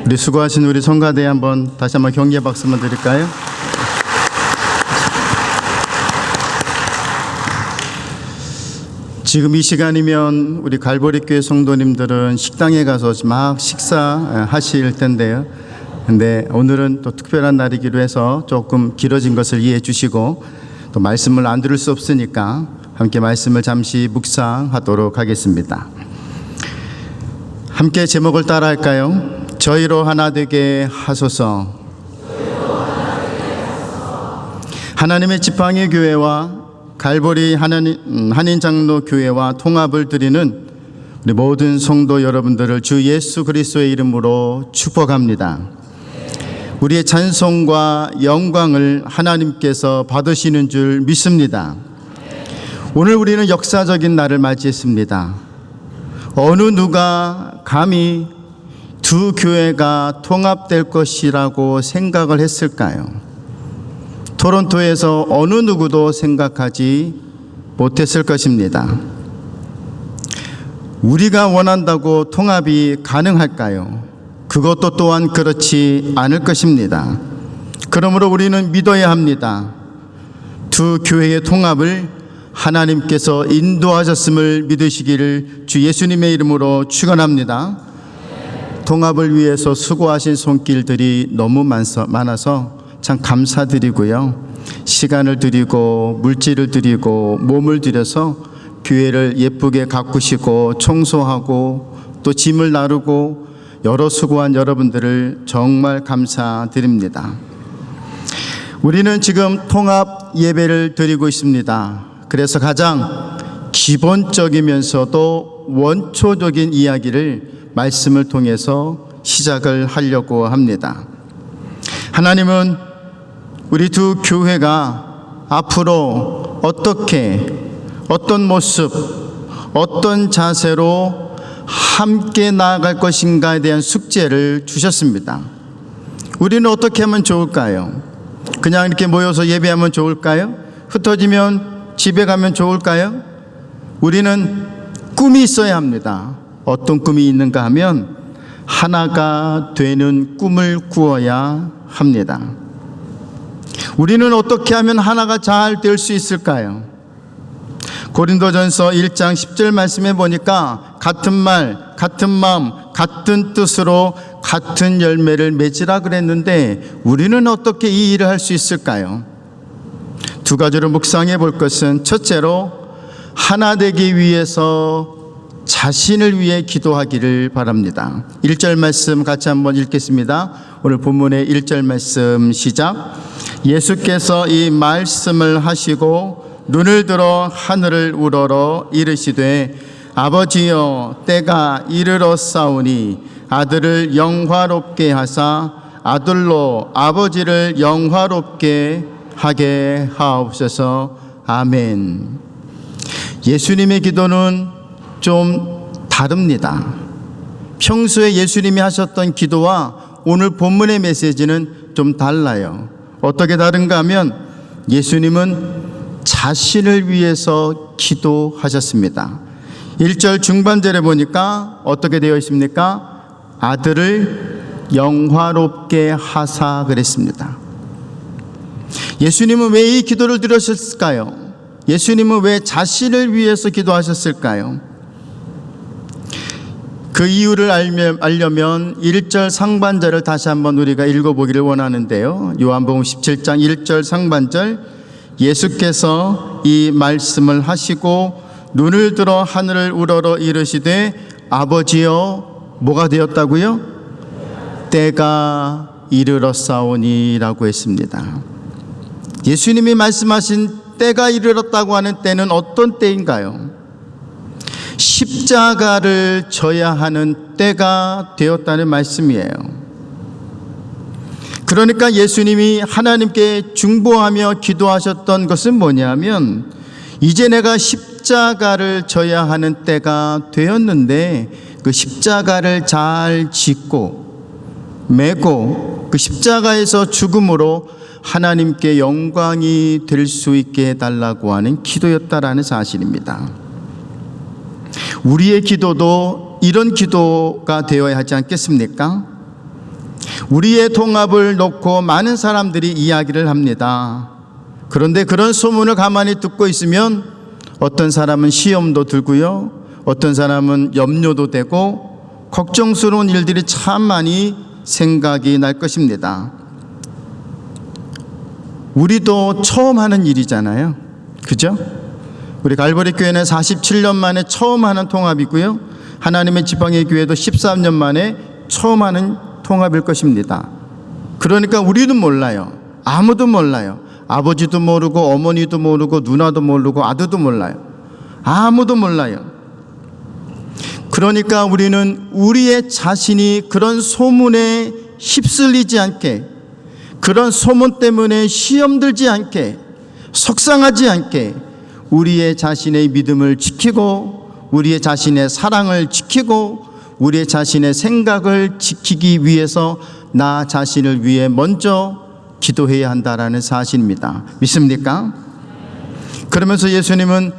우리 수고하신 우리 성가대 한번 다시 한번 격려 박수 한번 드릴까요? 지금 이 시간이면 우리 갈보리 교회 성도님들은 식당에 가서 막 식사하실 텐데요. 근데 오늘은 또 특별한 날이기로 해서 조금 길어진 것을 이해해 주시고, 또 말씀을 안 들을 수 없으니까 함께 말씀을 잠시 묵상하도록 하겠습니다. 함께 제목을 따라할까요? 저희로 하나 되게 하소서. 하나님의 지팡이 교회와 갈보리 한인 장로 교회와 통합을 드리는 우리 모든 성도 여러분들을 주 예수 그리스도의 이름으로 축복합니다. 우리의 찬송과 영광을 하나님께서 받으시는 줄 믿습니다. 오늘 우리는 역사적인 날을 맞이했습니다. 어느 누가 감히 두 교회가 통합될 것이라고 생각을 했을까요? 토론토에서 어느 누구도 생각하지 못했을 것입니다. 우리가 원한다고 통합이 가능할까요? 그것도 또한 그렇지 않을 것입니다. 그러므로 우리는 믿어야 합니다. 두 교회의 통합을 하나님께서 인도하셨음을 믿으시기를 주 예수님의 이름으로 축원합니다. 통합을 위해서 수고하신 손길들이 너무 많아서 참 감사드리고요. 시간을 드리고 물질을 드리고 몸을 들여서 교회를 예쁘게 가꾸시고 청소하고 또 짐을 나르고 여러 수고한 여러분들을 정말 감사드립니다. 우리는 지금 통합 예배를 드리고 있습니다. 그래서 가장 기본적이면서도 원초적인 이야기를 말씀을 통해서 시작을 하려고 합니다. 하나님은 우리 두 교회가 앞으로 어떻게, 어떤 모습, 어떤 자세로 함께 나아갈 것인가에 대한 숙제를 주셨습니다. 우리는 어떻게 하면 좋을까요? 그냥 이렇게 모여서 예배하면 좋을까요? 흩어지면 집에 가면 좋을까요? 우리는 꿈이 있어야 합니다. 어떤 꿈이 있는가 하면 하나가 되는 꿈을 꾸어야 합니다. 우리는 어떻게 하면 하나가 잘 될 수 있을까요? 고린도전서 1장 10절 말씀에 보니까 같은 말, 같은 마음, 같은 뜻으로 같은 열매를 맺으라 그랬는데 우리는 어떻게 이 일을 할 수 있을까요? 두 가지로 묵상해 볼 것은, 첫째로 하나 되기 위해서 자신을 위해 기도하기를 바랍니다. 1절 말씀 같이 한번 읽겠습니다. 오늘 본문의 1절 말씀 시작. 예수께서 이 말씀을 하시고 눈을 들어 하늘을 우러러 이르시되 아버지여 때가 이르렀사오니 아들을 영화롭게 하사 아들로 아버지를 영화롭게 하게 하옵소서. 아멘. 예수님의 기도는 좀 다릅니다. 평소에 예수님이 하셨던 기도와 오늘 본문의 메시지는 좀 달라요. 어떻게 다른가 하면 예수님은 자신을 위해서 기도하셨습니다. 1절 중반절에 보니까 어떻게 되어 있습니까? 아들을 영화롭게 하사 그랬습니다. 예수님은 왜 이 기도를 드렸을까요? 예수님은 왜 자신을 위해서 기도하셨을까요? 그 이유를 알려면 1절 상반절을 다시 한번 우리가 읽어보기를 원하는데요. 요한복음 17장 1절 상반절, 예수께서 이 말씀을 하시고 눈을 들어 하늘을 우러러 이르시되 아버지여, 뭐가 되었다고요? 때가 이르렀사오니 라고 했습니다. 예수님이 말씀하신 때가 이르렀다고 하는 때는 어떤 때인가요? 십자가를 져야 하는 때가 되었다는 말씀이에요. 그러니까 예수님이 하나님께 중보하며 기도하셨던 것은 뭐냐면, 이제 내가 십자가를 져야 하는 때가 되었는데 그 십자가를 잘 짓고 메고 그 십자가에서 죽음으로 하나님께 영광이 될 수 있게 해달라고 하는 기도였다라는 사실입니다. 우리의 기도도 이런 기도가 되어야 하지 않겠습니까? 우리의 통합을 놓고 많은 사람들이 이야기를 합니다. 그런데 그런 소문을 가만히 듣고 있으면 어떤 사람은 시험도 들고요, 어떤 사람은 염려도 되고 걱정스러운 일들이 참 많이 생각이 날 것입니다. 우리도 처음 하는 일이잖아요. 그죠? 우리 갈보리 교회는 47년 만에 처음 하는 통합이고요, 하나님의 지팡이 교회도 13년 만에 처음 하는 통합일 것입니다. 그러니까 우리도 몰라요. 아무도 몰라요. 아버지도 모르고 어머니도 모르고 누나도 모르고 아들도 몰라요. 아무도 몰라요. 그러니까 우리는 우리의 자신이 그런 소문에 휩쓸리지 않게, 그런 소문 때문에 시험 들지 않게, 속상하지 않게 우리의 자신의 믿음을 지키고 우리의 자신의 사랑을 지키고 우리의 자신의 생각을 지키기 위해서 나 자신을 위해 먼저 기도해야 한다라는 사실입니다. 믿습니까? 그러면서 예수님은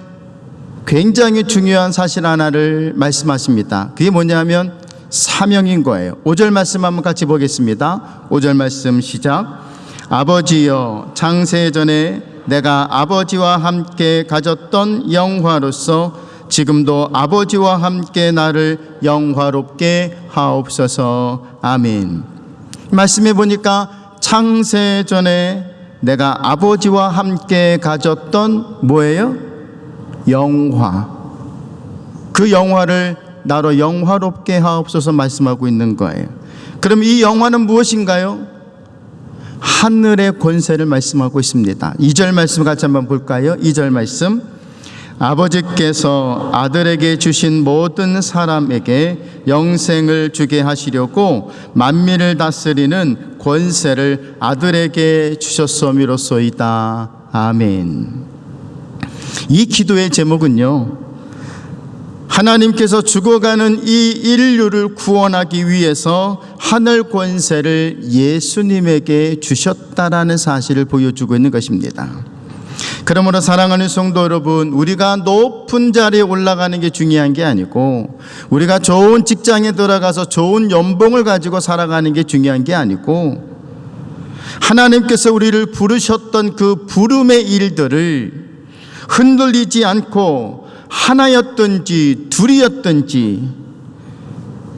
굉장히 중요한 사실 하나를 말씀하십니다. 그게 뭐냐면 사명인 거예요. 5절 말씀 한번 같이 보겠습니다. 5절 말씀 시작. 아버지여, 창세전에 내가 아버지와 함께 가졌던 영화로서 지금도 아버지와 함께 나를 영화롭게 하옵소서. 아멘. 말씀해 보니까 창세전에 내가 아버지와 함께 가졌던 뭐예요? 영화. 그 영화를 나로 영화롭게 하옵소서 말씀하고 있는 거예요. 그럼 이 영화는 무엇인가요? 하늘의 권세를 말씀하고 있습니다. 2절 말씀 같이 한번 볼까요? 2절 말씀. 아버지께서 아들에게 주신 모든 사람에게 영생을 주게 하시려고 만민을 다스리는 권세를 아들에게 주셨음이로소이다. 아멘. 이 기도의 제목은요, 하나님께서 죽어가는 이 인류를 구원하기 위해서 하늘 권세를 예수님에게 주셨다라는 사실을 보여주고 있는 것입니다. 그러므로 사랑하는 성도 여러분, 우리가 높은 자리에 올라가는 게 중요한 게 아니고, 우리가 좋은 직장에 들어가서 좋은 연봉을 가지고 살아가는 게 중요한 게 아니고, 하나님께서 우리를 부르셨던 그 부름의 일들을 흔들리지 않고 하나였든지 둘이었든지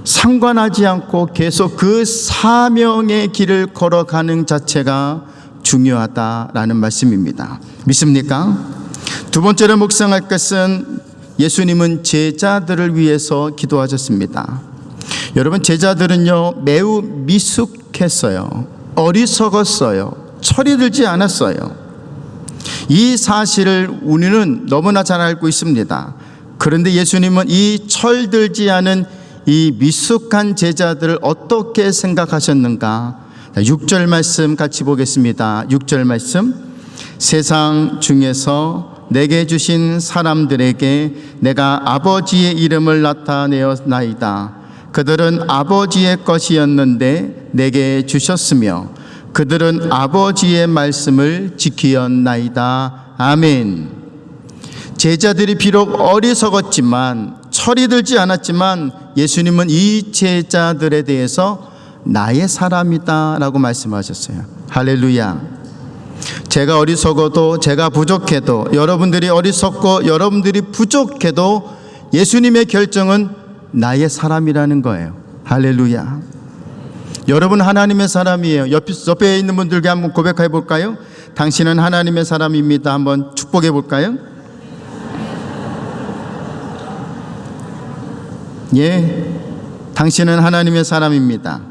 상관하지 않고 계속 그 사명의 길을 걸어가는 자체가 중요하다라는 말씀입니다. 믿습니까? 두 번째로 묵상할 것은 예수님은 제자들을 위해서 기도하셨습니다. 여러분, 제자들은요 매우 미숙했어요. 어리석었어요. 철이 들지 않았어요. 이 사실을 우리는 너무나 잘 알고 있습니다. 그런데 예수님은 이 철들지 않은 이 미숙한 제자들을 어떻게 생각하셨는가? 6절 말씀 같이 보겠습니다. 6절 말씀. 세상 중에서 내게 주신 사람들에게 내가 아버지의 이름을 나타내었나이다. 그들은 아버지의 것이었는데 내게 주셨으며 그들은 아버지의 말씀을 지키었나이다. 아멘. 제자들이 비록 어리석었지만, 철이 들지 않았지만 예수님은 이 제자들에 대해서 나의 사람이다 라고 말씀하셨어요. 할렐루야. 제가 어리석어도, 제가 부족해도, 여러분들이 어리석고 여러분들이 부족해도 예수님의 결정은 나의 사람이라는 거예요. 할렐루야. 여러분 하나님의 사람이에요. 옆에 있는 분들께 한번 고백해 볼까요? 당신은 하나님의 사람입니다. 한번 축복해 볼까요? 예, 당신은 하나님의 사람입니다.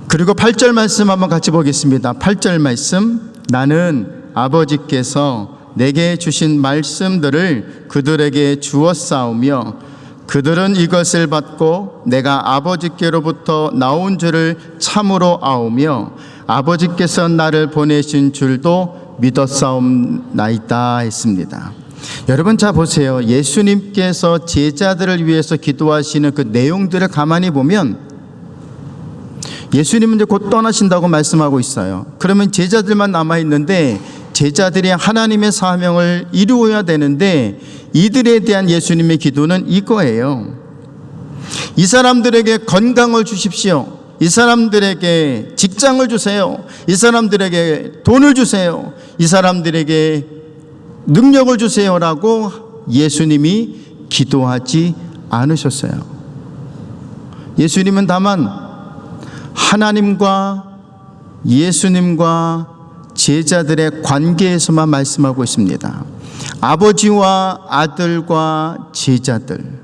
그리고 8절 말씀 한번 같이 보겠습니다. 8절 말씀. 나는 아버지께서 내게 주신 말씀들을 그들에게 주었사오며 그들은 이것을 받고 내가 아버지께로부터 나온 줄을 참으로 아오며 아버지께서 나를 보내신 줄도 믿었사옵나이다 했습니다. 여러분, 자 보세요. 예수님께서 제자들을 위해서 기도하시는 그 내용들을 가만히 보면 예수님은 이제 곧 떠나신다고 말씀하고 있어요. 그러면 제자들만 남아있는데 제자들이 하나님의 사명을 이루어야 되는데 이들에 대한 예수님의 기도는 이거예요. 이 사람들에게 건강을 주십시오. 이 사람들에게 직장을 주세요. 이 사람들에게 돈을 주세요. 이 사람들에게 능력을 주세요라고 예수님이 기도하지 않으셨어요. 예수님은 다만 하나님과 예수님과 제자들의 관계에서만 말씀하고 있습니다. 아버지와 아들과 제자들,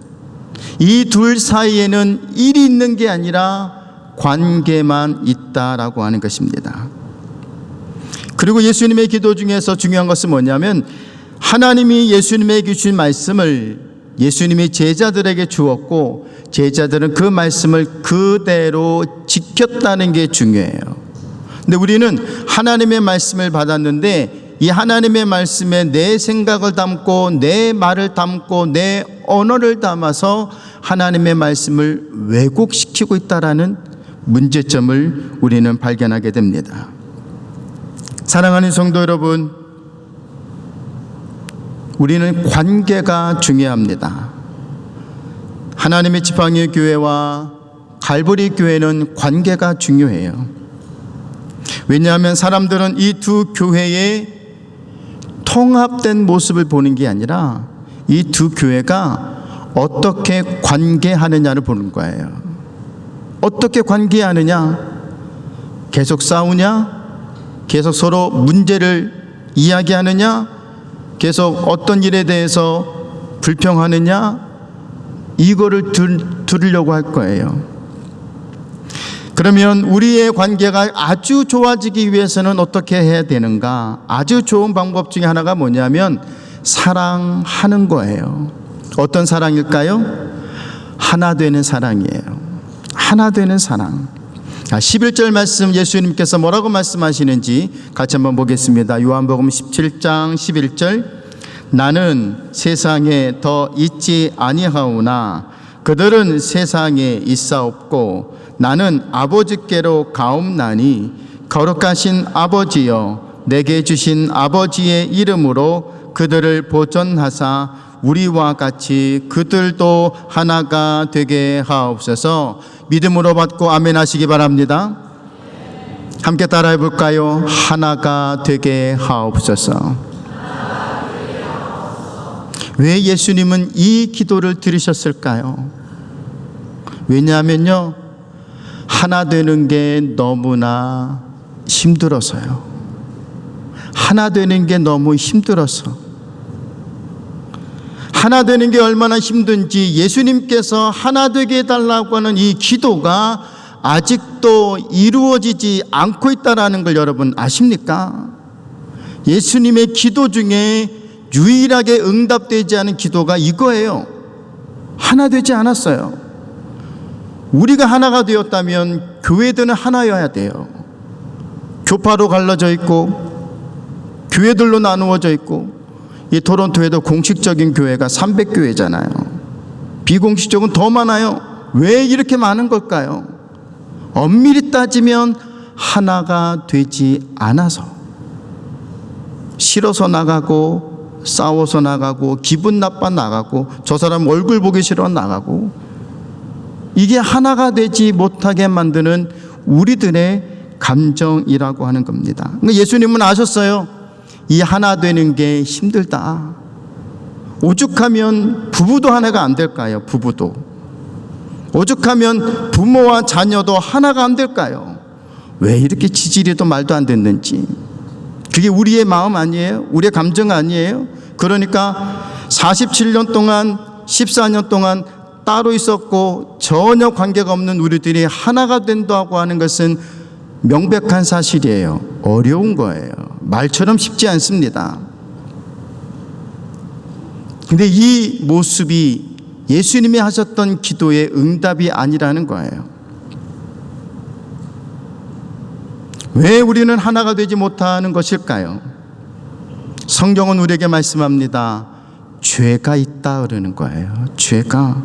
이 둘 사이에는 일이 있는 게 아니라 관계만 있다라고 하는 것입니다. 그리고 예수님의 기도 중에서 중요한 것은 뭐냐면 하나님이 예수님에게 주신 말씀을 예수님이 제자들에게 주었고 제자들은 그 말씀을 그대로 지켰다는 게 중요해요. 근데 우리는 하나님의 말씀을 받았는데 이 하나님의 말씀에 내 생각을 담고 내 말을 담고 내 언어를 담아서 하나님의 말씀을 왜곡시키고 있다라는 문제점을 우리는 발견하게 됩니다. 사랑하는 성도 여러분, 우리는 관계가 중요합니다. 하나님의 지팡이 교회와 갈보리 교회는 관계가 중요해요. 왜냐하면 사람들은 이 두 교회의 통합된 모습을 보는 게 아니라 이 두 교회가 어떻게 관계하느냐를 보는 거예요. 어떻게 관계하느냐? 계속 싸우냐? 계속 서로 문제를 이야기하느냐? 계속 어떤 일에 대해서 불평하느냐? 이거를 들으려고 할 거예요. 그러면 우리의 관계가 아주 좋아지기 위해서는 어떻게 해야 되는가? 아주 좋은 방법 중에 하나가 뭐냐면 사랑하는 거예요. 어떤 사랑일까요? 하나 되는 사랑이에요. 하나 되는 사랑. 11절 말씀 예수님께서 뭐라고 말씀하시는지 같이 한번 보겠습니다. 요한복음 17장 11절, 나는 세상에 더 있지 아니하오나 그들은 세상에 있사옵고 나는 아버지께로 가옵나니 거룩하신 아버지여 내게 주신 아버지의 이름으로 그들을 보존하사 우리와 같이 그들도 하나가 되게 하옵소서. 믿음으로 받고 아멘 하시기 바랍니다. 함께 따라해 볼까요? 하나가 되게 하옵소서. 왜 예수님은 이 기도를 들으셨을까요? 왜냐하면요, 하나 되는 게 너무나 힘들어서요. 하나 되는 게 너무 힘들어서. 하나 되는 게 얼마나 힘든지 예수님께서 하나 되게 해달라고 하는 이 기도가 아직도 이루어지지 않고 있다는 걸 여러분 아십니까? 예수님의 기도 중에 유일하게 응답되지 않은 기도가 이거예요. 하나 되지 않았어요. 우리가 하나가 되었다면 교회들은 하나여야 돼요. 교파로 갈라져 있고 교회들로 나누어져 있고, 이 토론토에도 공식적인 교회가 300교회잖아요. 비공식적은 더 많아요. 왜 이렇게 많은 걸까요? 엄밀히 따지면 하나가 되지 않아서, 싫어서 나가고 싸워서 나가고 기분 나빠 나가고 저 사람 얼굴 보기 싫어 나가고, 이게 하나가 되지 못하게 만드는 우리들의 감정이라고 하는 겁니다. 그러니까 예수님은 아셨어요. 이 하나 되는 게 힘들다. 오죽하면 부부도 하나가 안 될까요? 부부도. 오죽하면 부모와 자녀도 하나가 안 될까요? 왜 이렇게 지질이도 말도 안 듣는지. 그게 우리의 마음 아니에요? 우리의 감정 아니에요? 그러니까 47년 동안 14년 동안 따로 있었고 전혀 관계가 없는 우리들이 하나가 된다고 하는 것은 명백한 사실이에요. 어려운 거예요. 말처럼 쉽지 않습니다. 근데 이 모습이 예수님이 하셨던 기도의 응답이 아니라는 거예요. 왜 우리는 하나가 되지 못하는 것일까요? 성경은 우리에게 말씀합니다. 죄가 있다 그러는 거예요. 죄가.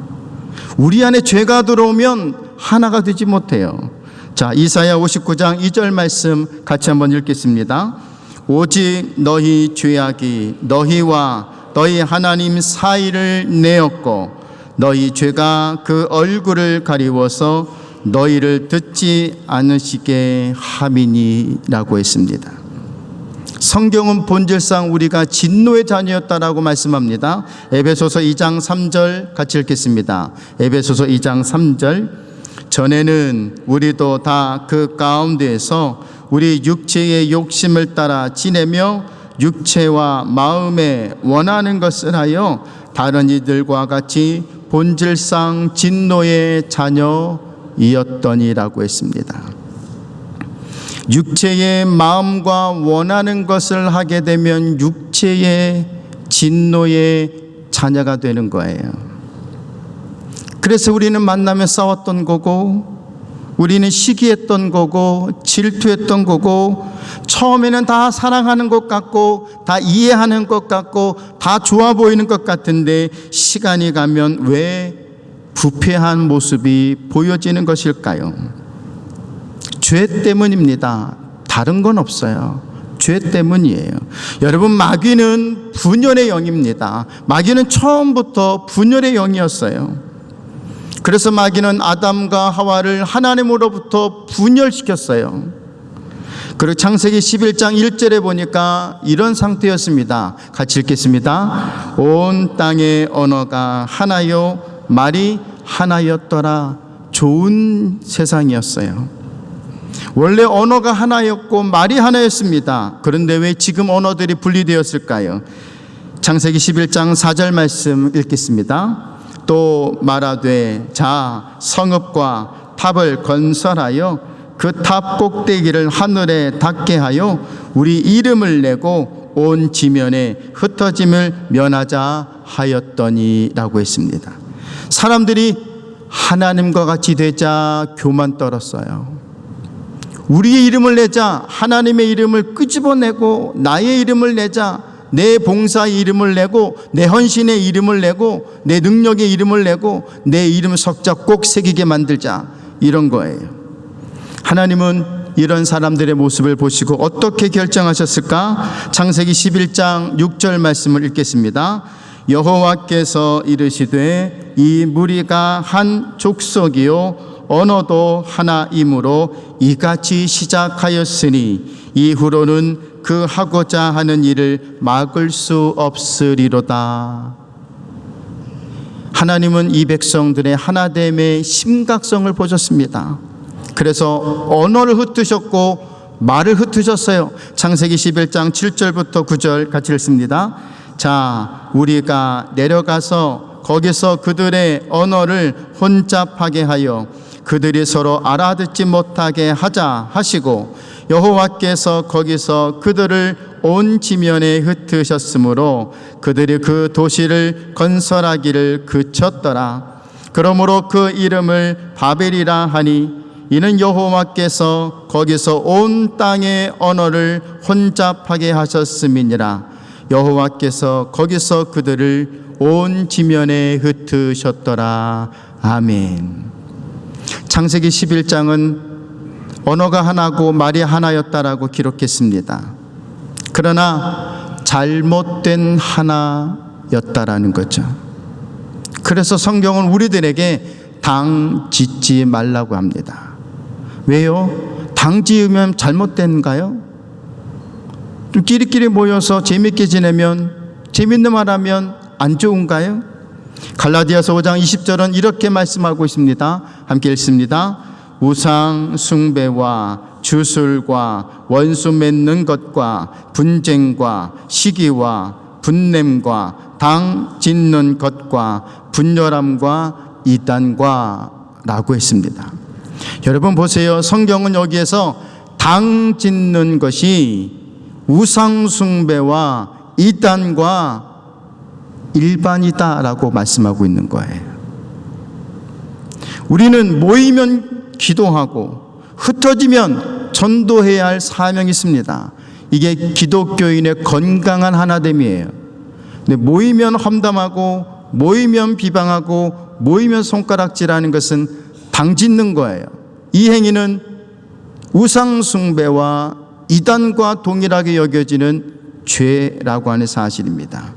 우리 안에 죄가 들어오면 하나가 되지 못해요. 자, 이사야 59장 2절 말씀 같이 한번 읽겠습니다. 오직 너희 죄악이 너희와 너희 하나님 사이를 내었고 너희 죄가 그 얼굴을 가리워서 너희를 듣지 않으시게 함이니라고 했습니다. 성경은 본질상 우리가 진노의 자녀였다라고 말씀합니다. 에베소서 2장 3절 같이 읽겠습니다. 에베소서 2장 3절. 전에는 우리도 다 그 가운데에서 우리 육체의 욕심을 따라 지내며 육체와 마음에 원하는 것을 하여 다른 이들과 같이 본질상 진노의 자녀이었더니라고 했습니다. 육체의 마음과 원하는 것을 하게 되면 육체의 진노의 자녀가 되는 거예요. 그래서 우리는 만나며 싸웠던 거고, 우리는 시기했던 거고, 질투했던 거고, 처음에는 다 사랑하는 것 같고, 다 이해하는 것 같고, 다 좋아 보이는 것 같은데 시간이 가면 왜 부패한 모습이 보여지는 것일까요? 죄 때문입니다. 다른 건 없어요. 죄 때문이에요. 여러분, 마귀는 분열의 영입니다. 마귀는 처음부터 분열의 영이었어요. 그래서 마귀는 아담과 하와를 하나님으로부터 분열시켰어요. 그리고 창세기 11장 1절에 보니까 이런 상태였습니다. 같이 읽겠습니다. 온 땅의 언어가 하나요 말이 하나였더라. 좋은 세상이었어요. 원래 언어가 하나였고 말이 하나였습니다. 그런데 왜 지금 언어들이 분리되었을까요? 창세기 11장 4절 말씀 읽겠습니다. 또 말하되 자 성읍과 탑을 건설하여 그 탑 꼭대기를 하늘에 닿게 하여 우리 이름을 내고 온 지면에 흩어짐을 면하자 하였더니라고 했습니다. 사람들이 하나님과 같이 되자 교만 떨었어요. 우리의 이름을 내자, 하나님의 이름을 끄집어내고 나의 이름을 내자, 내 봉사의 이름을 내고 내 헌신의 이름을 내고 내 능력의 이름을 내고 내 이름 석자 꼭 새기게 만들자, 이런 거예요. 하나님은 이런 사람들의 모습을 보시고 어떻게 결정하셨을까? 창세기 11장 6절 말씀을 읽겠습니다. 여호와께서 이르시되 이 무리가 한 족속이요 언어도 하나이므로 이같이 시작하였으니 이후로는 그 하고자 하는 일을 막을 수 없으리로다. 하나님은 이 백성들의 하나됨의 심각성을 보셨습니다. 그래서 언어를 흩으셨고 말을 흩으셨어요. 창세기 11장 7절부터 9절 같이 읽습니다. 자, 우리가 내려가서 거기서 그들의 언어를 혼잡하게 하여 그들이 서로 알아듣지 못하게 하자 하시고, 여호와께서 거기서 그들을 온 지면에 흩으셨으므로 그들이 그 도시를 건설하기를 그쳤더라. 그러므로 그 이름을 바벨이라 하니 이는 여호와께서 거기서 온 땅의 언어를 혼잡하게 하셨음이니라. 여호와께서 거기서 그들을 온 지면에 흩으셨더라. 아멘. 창세기 11장은 언어가 하나고 말이 하나였다라고 기록했습니다. 그러나 잘못된 하나였다라는 거죠. 그래서 성경은 우리들에게 당 짓지 말라고 합니다. 왜요? 당 지으면 잘못된가요? 좀 끼리끼리 모여서 재밌게 지내면, 재밌는 말 하면 안 좋은가요? 갈라디아서 5장 20절은 이렇게 말씀하고 있습니다. 함께 읽습니다. 우상 숭배와 주술과 원수 맺는 것과 분쟁과 시기와 분냄과 당 짓는 것과 분열함과 이단과 라고 했습니다. 여러분 보세요. 성경은 여기에서 당 짓는 것이 우상 숭배와 이단과 일반이다라고 말씀하고 있는 거예요. 우리는 모이면 기도하고 흩어지면 전도해야 할 사명이 있습니다. 이게 기독교인의 건강한 하나됨이에요. 근데 모이면 험담하고 모이면 비방하고 모이면 손가락질하는 것은 당짓는 거예요. 이 행위는 우상 숭배와 이단과 동일하게 여겨지는 죄라고 하는 사실입니다.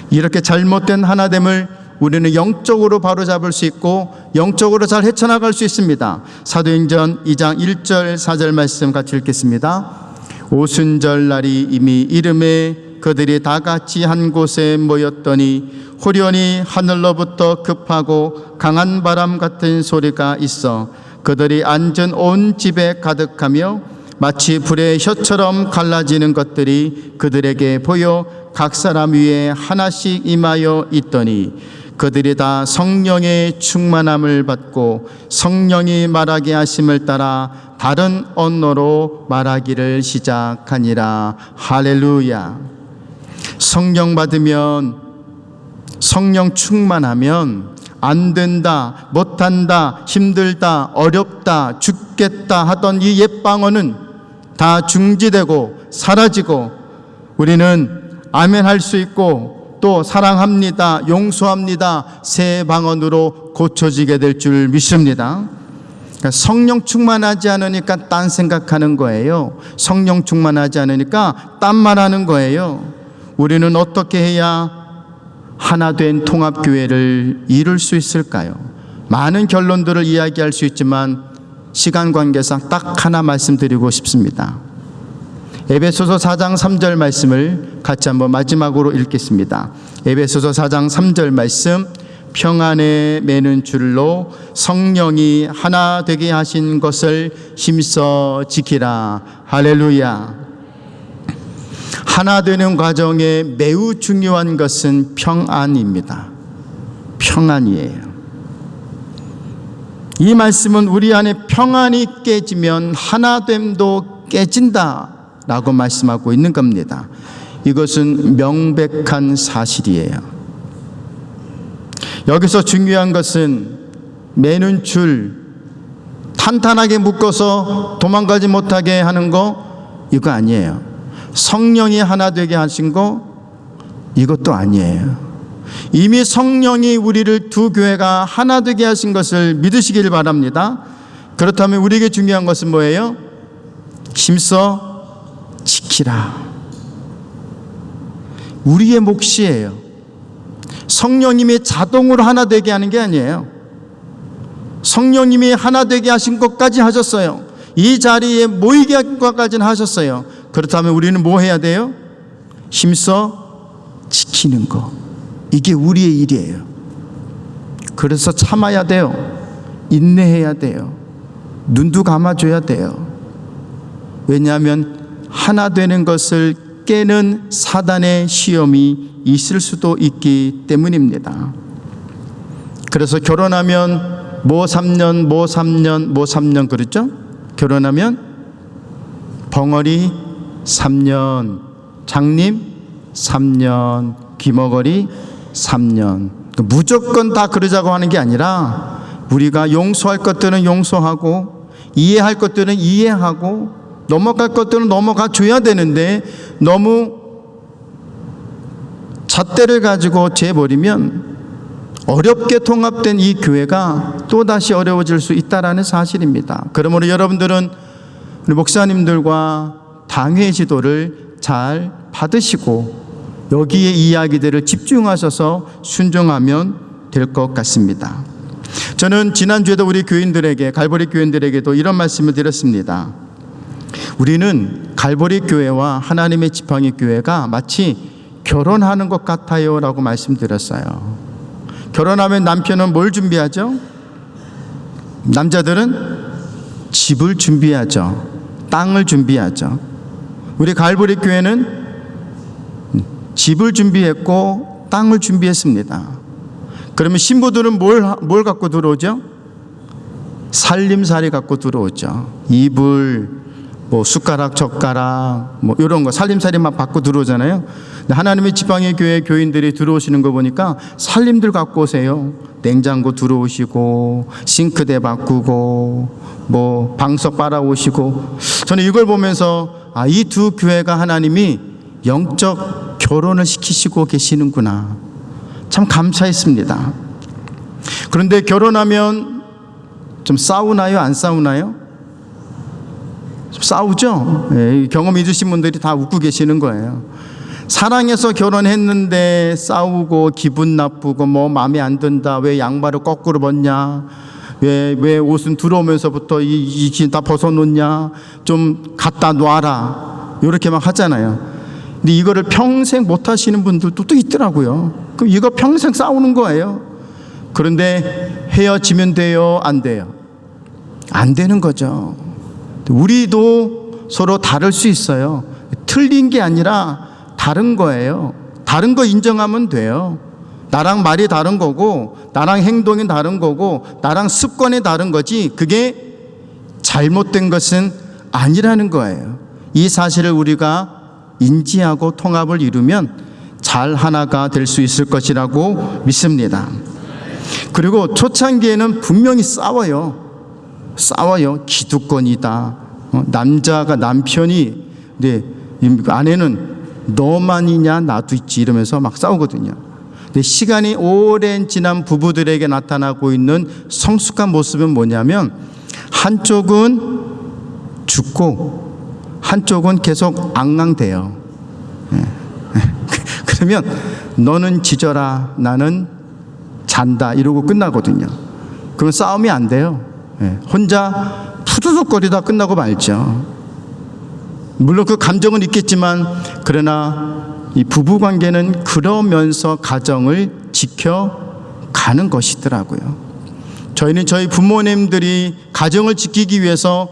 이렇게 잘못된 하나됨을 우리는 영적으로 바로잡을 수 있고 영적으로 잘 헤쳐나갈 수 있습니다. 사도행전 2장 1절 4절 말씀 같이 읽겠습니다. 오순절 날이 이미 이름에 그들이 다 같이 한 곳에 모였더니 후련히 하늘로부터 급하고 강한 바람 같은 소리가 있어 그들이 앉은 온 집에 가득하며 마치 불의 혀처럼 갈라지는 것들이 그들에게 보여 각 사람 위에 하나씩 임하여 있더니 그들이 다 성령의 충만함을 받고 성령이 말하게 하심을 따라 다른 언어로 말하기를 시작하니라. 할렐루야. 성령 받으면, 성령 충만하면 안 된다, 못한다, 힘들다, 어렵다, 죽겠다 하던 이 옛방언은 다 중지되고 사라지고 우리는 아멘 할 수 있고 또 사랑합니다, 용서합니다, 새 방언으로 고쳐지게 될 줄 믿습니다. 그러니까 성령 충만하지 않으니까 딴 생각하는 거예요. 성령 충만하지 않으니까 딴 말하는 거예요. 우리는 어떻게 해야 하나된 통합교회를 이룰 수 있을까요? 많은 결론들을 이야기할 수 있지만 시간 관계상 딱 하나 말씀드리고 싶습니다. 에베소서 4장 3절 말씀을 같이 한번 마지막으로 읽겠습니다. 에베소서 4장 3절 말씀, 평안에 매는 줄로 성령이 하나 되게 하신 것을 힘써 지키라. 할렐루야. 하나 되는 과정에 매우 중요한 것은 평안입니다. 평안이에요. 이 말씀은 우리 안에 평안이 깨지면 하나됨도 깨진다 라고 말씀하고 있는 겁니다. 이것은 명백한 사실이에요. 여기서 중요한 것은 매는 줄 탄탄하게 묶어서 도망가지 못하게 하는 거 이거 아니에요. 성령이 하나 되게 하신 거 이것도 아니에요. 이미 성령이 우리를 두 교회가 하나 되게 하신 것을 믿으시길 바랍니다. 그렇다면 우리에게 중요한 것은 뭐예요? 힘써 지키라. 우리의 몫이에요. 성령님이 자동으로 하나 되게 하는 게 아니에요. 성령님이 하나 되게 하신 것까지 하셨어요. 이 자리에 모이게 할 것까지는 하셨어요. 그렇다면 우리는 뭐 해야 돼요? 힘써 지키는 거. 이게 우리의 일이에요. 그래서 참아야 돼요. 인내해야 돼요. 눈도 감아줘야 돼요. 왜냐하면 하나 되는 것을 깨는 사단의 시험이 있을 수도 있기 때문입니다. 그래서 결혼하면 뭐 3년, 뭐 3년, 뭐 3년 그렇죠? 결혼하면 벙어리 3년, 장님 3년, 귀머거리 3년. 무조건 다 그러자고 하는 게 아니라 우리가 용서할 것들은 용서하고 이해할 것들은 이해하고 넘어갈 것들은 넘어가 줘야 되는데 너무 잣대를 가지고 재버리면 어렵게 통합된 이 교회가 또다시 어려워질 수 있다는 사실입니다. 그러므로 여러분들은 우리 목사님들과 당회 지도를 잘 받으시고 여기에 이야기들을 집중하셔서 순종하면 될 것 같습니다. 저는 지난주에도 우리 교인들에게, 갈보리 교인들에게도 이런 말씀을 드렸습니다. 우리는 갈보리 교회와 하나님의 지팡이 교회가 마치 결혼하는 것 같아요 라고 말씀드렸어요. 결혼하면 남편은 뭘 준비하죠? 남자들은 집을 준비하죠. 땅을 준비하죠. 우리 갈보리 교회는 집을 준비했고 땅을 준비했습니다. 그러면 신부들은 뭘 갖고 들어오죠? 살림살이 갖고 들어오죠. 이불, 뭐 숟가락, 젓가락, 뭐 이런 거 살림살이만 받고 들어오잖아요. 하나님의 지팡이 교회 교인들이 들어오시는 거 보니까 살림들 갖고 오세요. 냉장고 들어오시고 싱크대 바꾸고 뭐 방석 빨아오시고. 저는 이걸 보면서 이 두 교회가 하나님이 영적 결혼을 시키시고 계시는구나. 참 감사했습니다. 그런데 결혼하면 좀 싸우나요? 안 싸우나요? 좀 싸우죠? 예, 경험 있으신 분들이 다 웃고 계시는 거예요. 사랑해서 결혼했는데 싸우고 기분 나쁘고 뭐 마음에 안 든다, 왜 양말을 거꾸로 벗냐, 왜 옷은 들어오면서부터 이 다 벗어놓냐, 좀 갖다 놔라, 이렇게 막 하잖아요. 근데 이거를 평생 못 하시는 분들도 또 있더라고요. 그럼 이거 평생 싸우는 거예요. 그런데 헤어지면 돼요, 안 돼요? 안 되는 거죠. 우리도 서로 다를 수 있어요. 틀린 게 아니라 다른 거예요. 다른 거 인정하면 돼요. 나랑 말이 다른 거고, 나랑 행동이 다른 거고, 나랑 습관이 다른 거지, 그게 잘못된 것은 아니라는 거예요. 이 사실을 우리가 인지하고 통합을 이루면 잘 하나가 될 수 있을 것이라고 믿습니다. 그리고 초창기에는 분명히 싸워요. 기득권이다. 남자가 남편이, 아내는 너만이냐 나도 있지 이러면서 막 싸우거든요. 근데 시간이 오랜 지난 부부들에게 나타나고 있는 성숙한 모습은 뭐냐면, 한쪽은 죽고 한쪽은 계속 앙앙대요. 그러면 너는 짖어라, 나는 잔다, 이러고 끝나거든요. 그럼 싸움이 안 돼요. 혼자 푸두둑거리다 끝나고 말죠. 물론 그 감정은 있겠지만, 그러나 이 부부관계는 그러면서 가정을 지켜가는 것이더라고요. 저희는 저희 부모님들이 가정을 지키기 위해서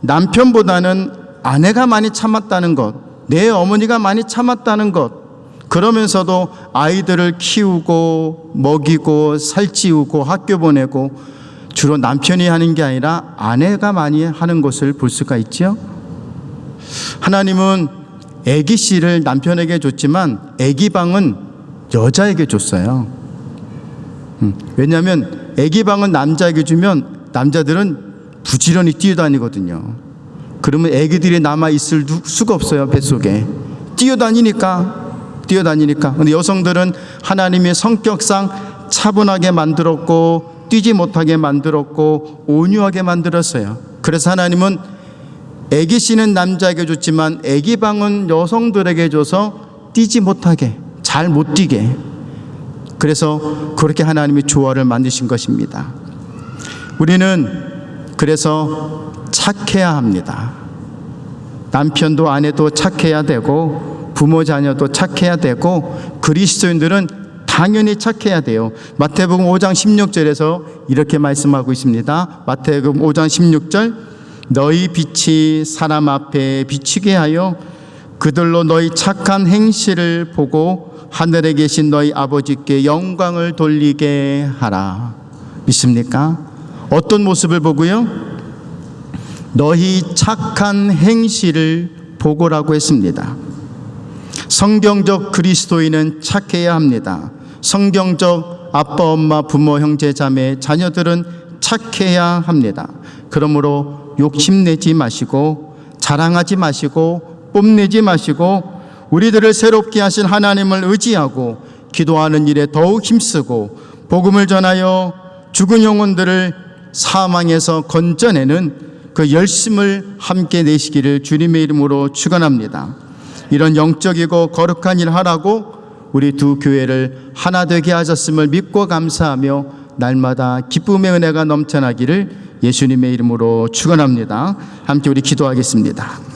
남편보다는 아내가 많이 참았다는 것, 내 어머니가 많이 참았다는 것, 그러면서도 아이들을 키우고 먹이고 살찌우고 학교 보내고 주로 남편이 하는 게 아니라 아내가 많이 하는 것을 볼 수가 있죠. 하나님은 아기 씨를 남편에게 줬지만 아기 방은 여자에게 줬어요. 왜냐하면 아기 방은 남자에게 주면 남자들은 부지런히 뛰어다니거든요. 그러면 아기들이 남아 있을 수가 없어요. 뱃속에 뛰어다니니까. 근데 여성들은 하나님의 성격상 차분하게 만들었고, 뛰지 못하게 만들었고, 온유하게 만들었어요. 그래서 하나님은 아기 씨는 남자에게 줬지만 아기 방은 여성들에게 줘서 뛰지 못하게, 잘 못 뛰게. 그래서 그렇게 하나님이 조화를 만드신 것입니다. 우리는 그래서 착해야 합니다. 남편도 아내도 착해야 되고, 부모 자녀도 착해야 되고, 그리스도인들은 당연히 착해야 돼요. 마태복음 5장 16절에서 이렇게 말씀하고 있습니다. 마태복음 5장 16절, 너희 빛이 사람 앞에 비치게 하여 그들로 너희 착한 행실을 보고 하늘에 계신 너희 아버지께 영광을 돌리게 하라. 믿습니까? 어떤 모습을 보고요? 너희 착한 행실을 보고라고 했습니다. 성경적 그리스도인은 착해야 합니다. 성경적 아빠, 엄마, 부모, 형제, 자매, 자녀들은 착해야 합니다. 그러므로 욕심내지 마시고, 자랑하지 마시고, 뽐내지 마시고, 우리들을 새롭게 하신 하나님을 의지하고 기도하는 일에 더욱 힘쓰고, 복음을 전하여 죽은 영혼들을 사망에서 건져내는 그 열심을 함께 내시기를 주님의 이름으로 축원합니다. 이런 영적이고 거룩한 일 하라고 우리 두 교회를 하나 되게 하셨음을 믿고 감사하며 날마다 기쁨의 은혜가 넘쳐나기를 예수님의 이름으로 축원합니다. 함께 우리 기도하겠습니다.